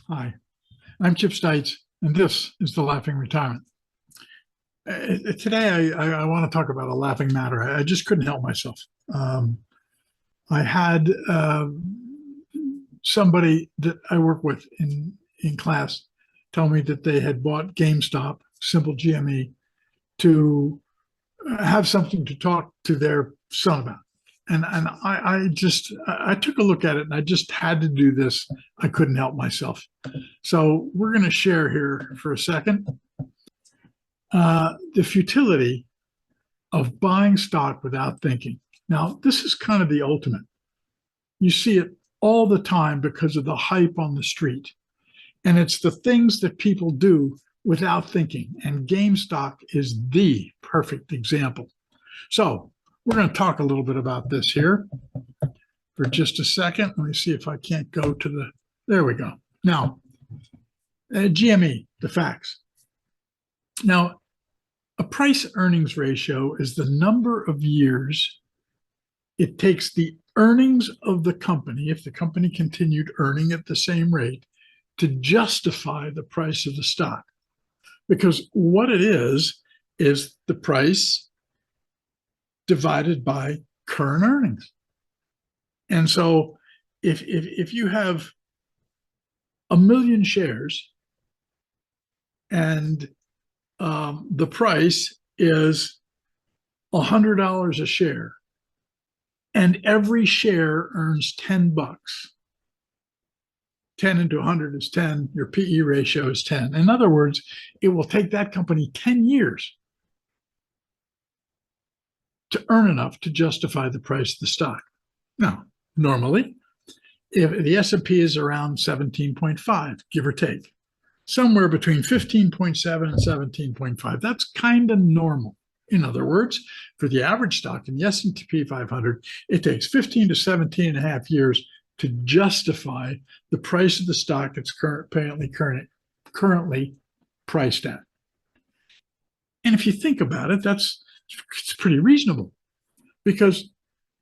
Hi, I'm Chip Stites, and this is the Laughing Retirement. Today, I want to talk about a laughing matter. I just couldn't help myself. Um, I had somebody that I work with in class tell me that they had bought GameStop, simple GME, to have something to talk to their son about. And I took a look at it and I just had to do this. I couldn't help myself. So we're going to share here for a second the futility of buying stock without thinking. Now, this is kind of the ultimate. You see it all the time because of the hype on the street. And it's the things that people do without thinking. And GameStop is the perfect example. So we're going to talk a little bit about this here for just a second. Let me see if I can't go to the, there we go. Now, GME, the facts. Now, a price earnings ratio is the number of years it takes the earnings of the company, if the company continued earning at the same rate, to justify the price of the stock. Because what it is the price divided by current earnings. And so if you have a million shares and the price is $100 a share, and every share earns 10 bucks. 10 into 100 is 10. Your PE ratio is 10. In other words, it will take that company 10 years to earn enough to justify the price of the stock. Now, normally, if the S&P is around 17.5, give or take, somewhere between 15.7 and 17.5, that's kind of normal. In other words, for the average stock in the S&P 500, it takes 15 to 17 and a half years to justify the price of the stock it's currently priced at. And if you think about it, it's pretty reasonable, because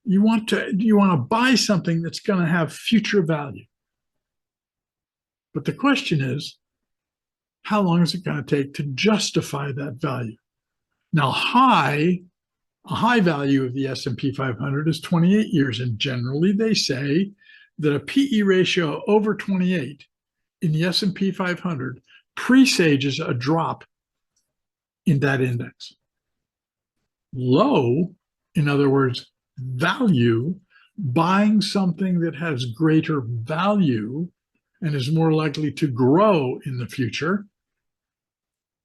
you want to buy something that's going to have future value. But the question is, how long is it going to take to justify that value? Now, a high value of the S&P 500 is 28 years, and generally they say that a PE ratio over 28 in the S&P 500 presages a drop in that index. Low, in other words, value, buying something that has greater value and is more likely to grow in the future,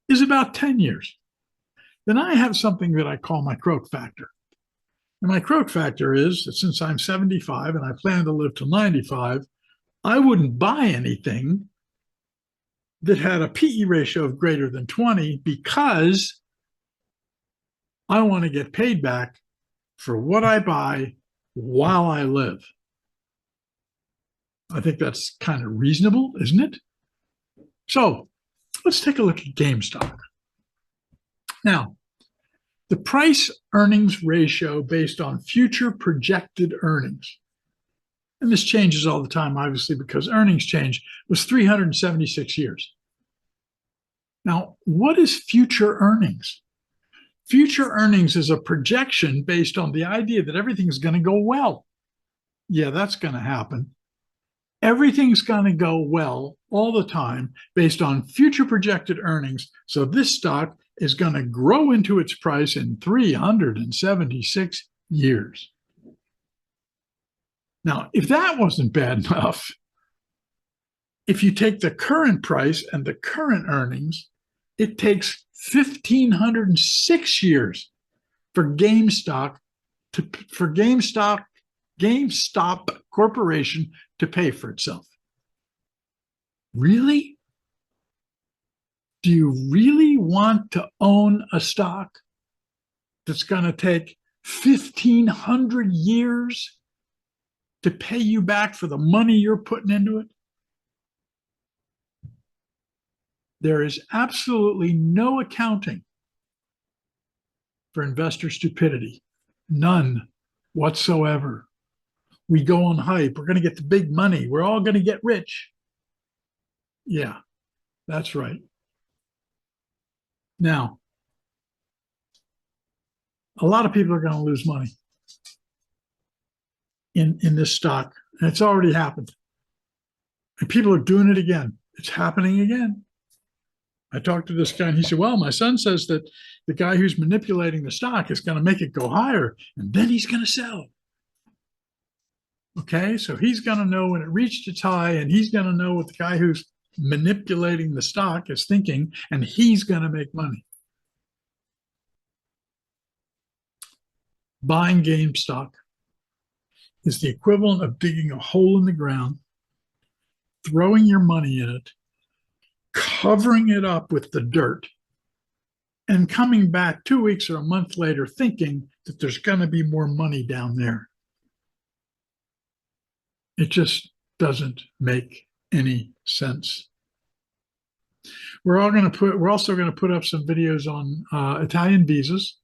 is about 10 years. Then I have something that I call my growth factor. And my growth factor is that since I'm 75 and I plan to live to 95, I wouldn't buy anything that had a PE ratio of greater than 20, because I want to get paid back for what I buy while I live. I think that's kind of reasonable, isn't it? So let's take a look at GameStop. Now, the price earnings ratio based on future projected earnings, and this changes all the time, obviously, because earnings change, was 376 years. Now, what is future earnings? Future earnings is a projection based on the idea that everything's going to go well. Yeah, that's going to happen. Everything's going to go well all the time based on future projected earnings. So this stock is going to grow into its price in 376 years. Now, if that wasn't bad enough, if you take the current price and the current earnings, it takes 1,506 years for GameStop Corporation to pay for itself. Really? Do you really want to own a stock that's going to take 1,500 years to pay you back for the money you're putting into it? There is absolutely no accounting for investor stupidity. None whatsoever. We go on hype. We're going to get the big money. We're all going to get rich. Yeah, that's right. Now, a lot of people are going to lose money in this stock. And it's already happened. And people are doing it again. It's happening again. I talked to this guy and he said, well, my son says that the guy who's manipulating the stock is going to make it go higher and then he's going to sell. Okay, so he's going to know when it reached its high and he's going to know what the guy who's manipulating the stock is thinking and he's going to make money. Buying GameStop is the equivalent of digging a hole in the ground, throwing your money in it, covering it up with the dirt, and coming back 2 weeks or a month later thinking that there's going to be more money down there. It just doesn't make any sense. We're also going to put up some videos on Italian visas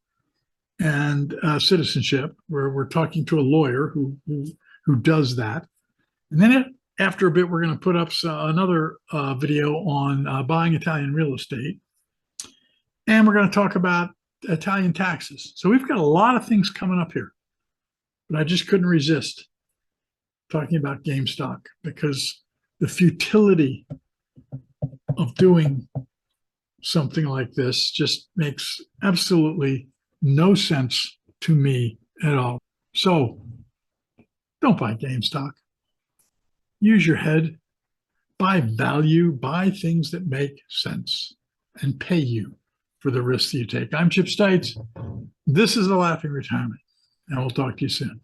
and citizenship, where we're talking to a lawyer who does that. And then after a bit, we're going to put up another video on buying Italian real estate. And we're going to talk about Italian taxes. So we've got a lot of things coming up here, but I just couldn't resist talking about GameStop because the futility of doing something like this just makes absolutely no sense to me at all. So don't buy GameStop. Use your head, buy value, buy things that make sense and pay you for the risks you take. I'm Chip Stites. This is The Laughing Retirement, and we'll talk to you soon.